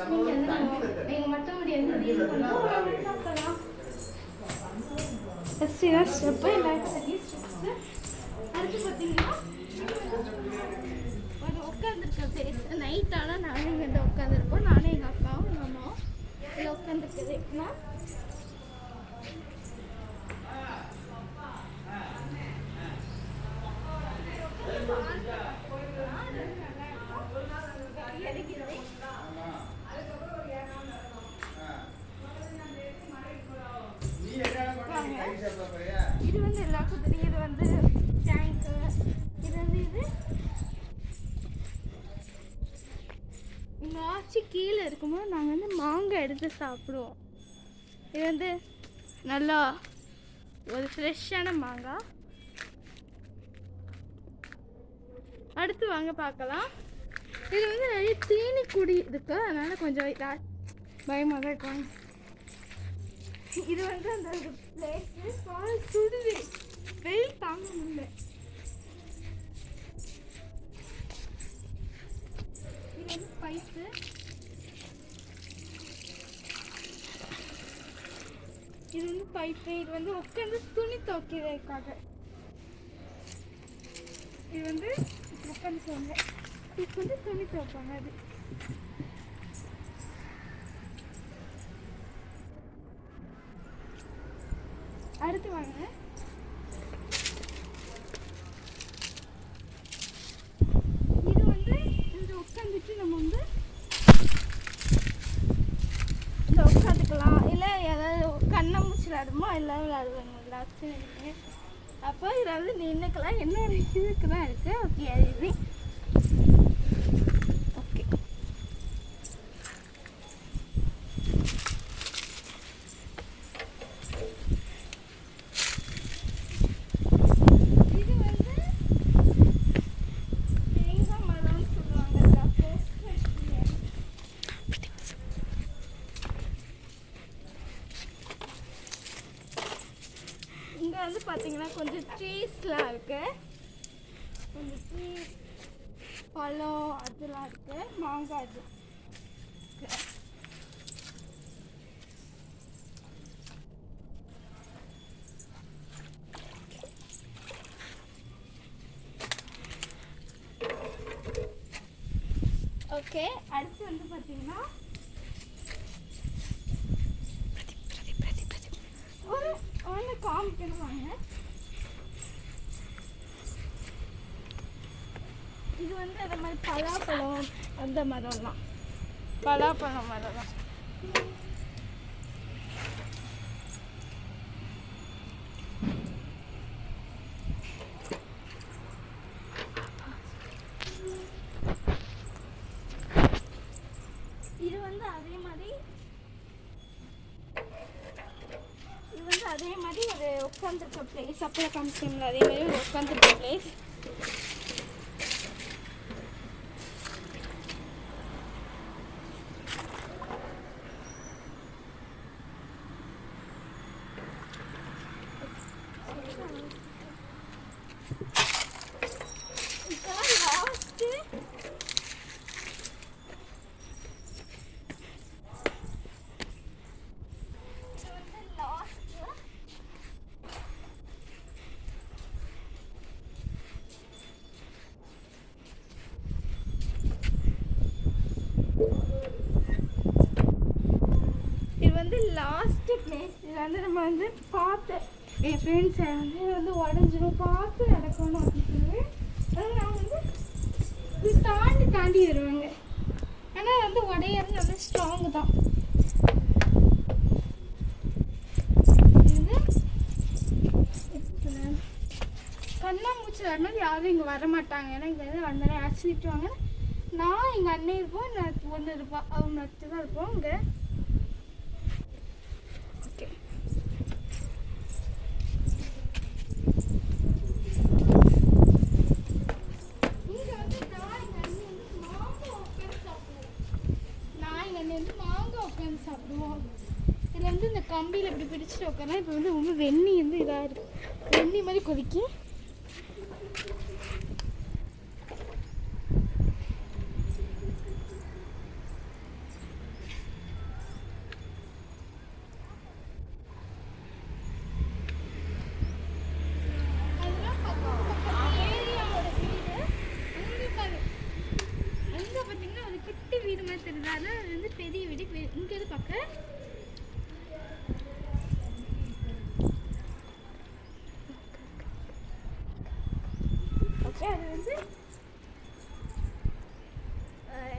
நீங்கள் மட்டும் முடியாது ஃபஸ்ட்டு இதான் ஸ்டெப்பு எல்லாருக்கும் தெரியும் ஸ்டெப்ஸு. அடுத்து பார்த்தீங்கன்னா அது உட்காந்துருக்க பிளேஸ் நைட் ஆனால் நானும் இங்கே வந்து உட்காந்துருப்போம். நானும் எங்கள் அக்காவும் எங்கள் அம்மாவும் இதில் உட்காந்துருக்குது. எப்படின்னா இது வந்து எல்லாருக்கும் தெரியும். இது வந்து டேங்க்கு. இது வந்து இது இங்கே ஆச்சு கீழே இருக்கும்போது நாங்கள் வந்து மாங்காய் எடுத்து சாப்பிடுவோம். இது வந்து நல்லா ஒரு ஃப்ரெஷ்ஷான மாங்காய். அடுத்து வாங்க பார்க்கலாம். இது வந்து நிறைய தீனி குடி இருக்கு, அதனால கொஞ்சம் பயமாக தான் இருக்கும். இது வந்து அந்த பிளேஸ் பால் சுடுது, வெயில் தாங்க முடியல. இது வந்து பைப்பு. இது வந்து பைப்பு. இது வந்து உட்காந்து துணி துவைக்கிறதுக்காக. இது வந்து உட்காந்து போங்க, இது வந்து துணி துவைப்பாங்க. அது அடுத்து வாங்க. இது வந்து இந்த உட்காந்துட்டு நம்ம வந்து இந்த உட்காந்துக்கலாம். இல்லை ஏதாவது கண்ணை மூச்சு விளாடுமோ எல்லாம் விளாடுவாங்க எல்லாத்தையும். அப்போ இதில் வந்து நின்றுக்கலாம். என்னோட இதுக்கு தான் இருக்குது. ஓகே, அது இது ஓகே. இது வந்து தேங்காய் மரம்னு சொல்லுவாங்க. இங்கே வந்து பார்த்தீங்கன்னா கொஞ்சம் ட்ரீஸ்லாம் இருக்குது. கொஞ்சம் ட்ரீ பழம் அதெல்லாம் இருக்குது. மாங்காய் அது ஓகே. அடுத்து வந்து பார்த்தீங்கன்னா ஒரு காமிக்கணுவாங்க. இது வந்து அந்த மாதிரி பலாப்பழம் அந்த மரம்லாம் பலாப்பழம் மரம் தான். இது வந்து அதே மாதிரி ஒரு உட்காந்துருக்க பிளேஸ். அப்போலாம் காமிச்சிங்களா, அதே மாதிரி ஒரு உட்காந்துருக்க பிளேஸ். Last place. இது வந்து நம்ம வந்து பார்த்து என் ஃப்ரெண்ட்ஸை வந்து உடஞ்சிரும் பார்த்து நடக்கணும் அப்படின்னு சொல்லி நான் வந்து இது தாண்டி வருவாங்க. ஆனால் வந்து உடையாது, நல்லா ஸ்ட்ராங்கு தான். இது கண்ணாமூச்சி வரணும் யாரும் இங்கே வர மாட்டாங்க. ஏன்னா இங்கே வந்து வந்தாலும் ஆக்சிடென்ட். நான் எங்கள் அண்ணன் இருப்போம், நான் ஒன்று இருப்போம், அவங்க நட்டு தான் இருப்போம். இங்கே சாப்பிடுவோம். இதில் வந்து இந்த கம்பியில் இப்படி பிடிச்சிட்டு உட்காரா. இப்போ வந்து ரொம்ப வெந்நி வந்து இதாக இருக்குது, வெந்நி மாதிரி கொதிக்கி. அது வந்து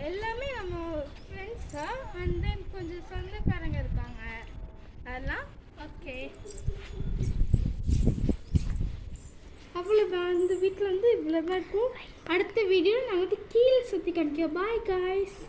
எல்லாமே நம்ம ஃப்ரெண்ட்ஸ் தான். அண்ட் தென் கொஞ்சம் சொந்தக்காரங்க இருக்காங்க அதெல்லாம். ஓகே, அவ்வளோதான். இந்த வீட்டில் வந்து இவ்வளோதான் இருக்கும். அடுத்த வீடியோ நான் வந்து கீழே சுற்றி காமிக்கிறேன். Bye guys.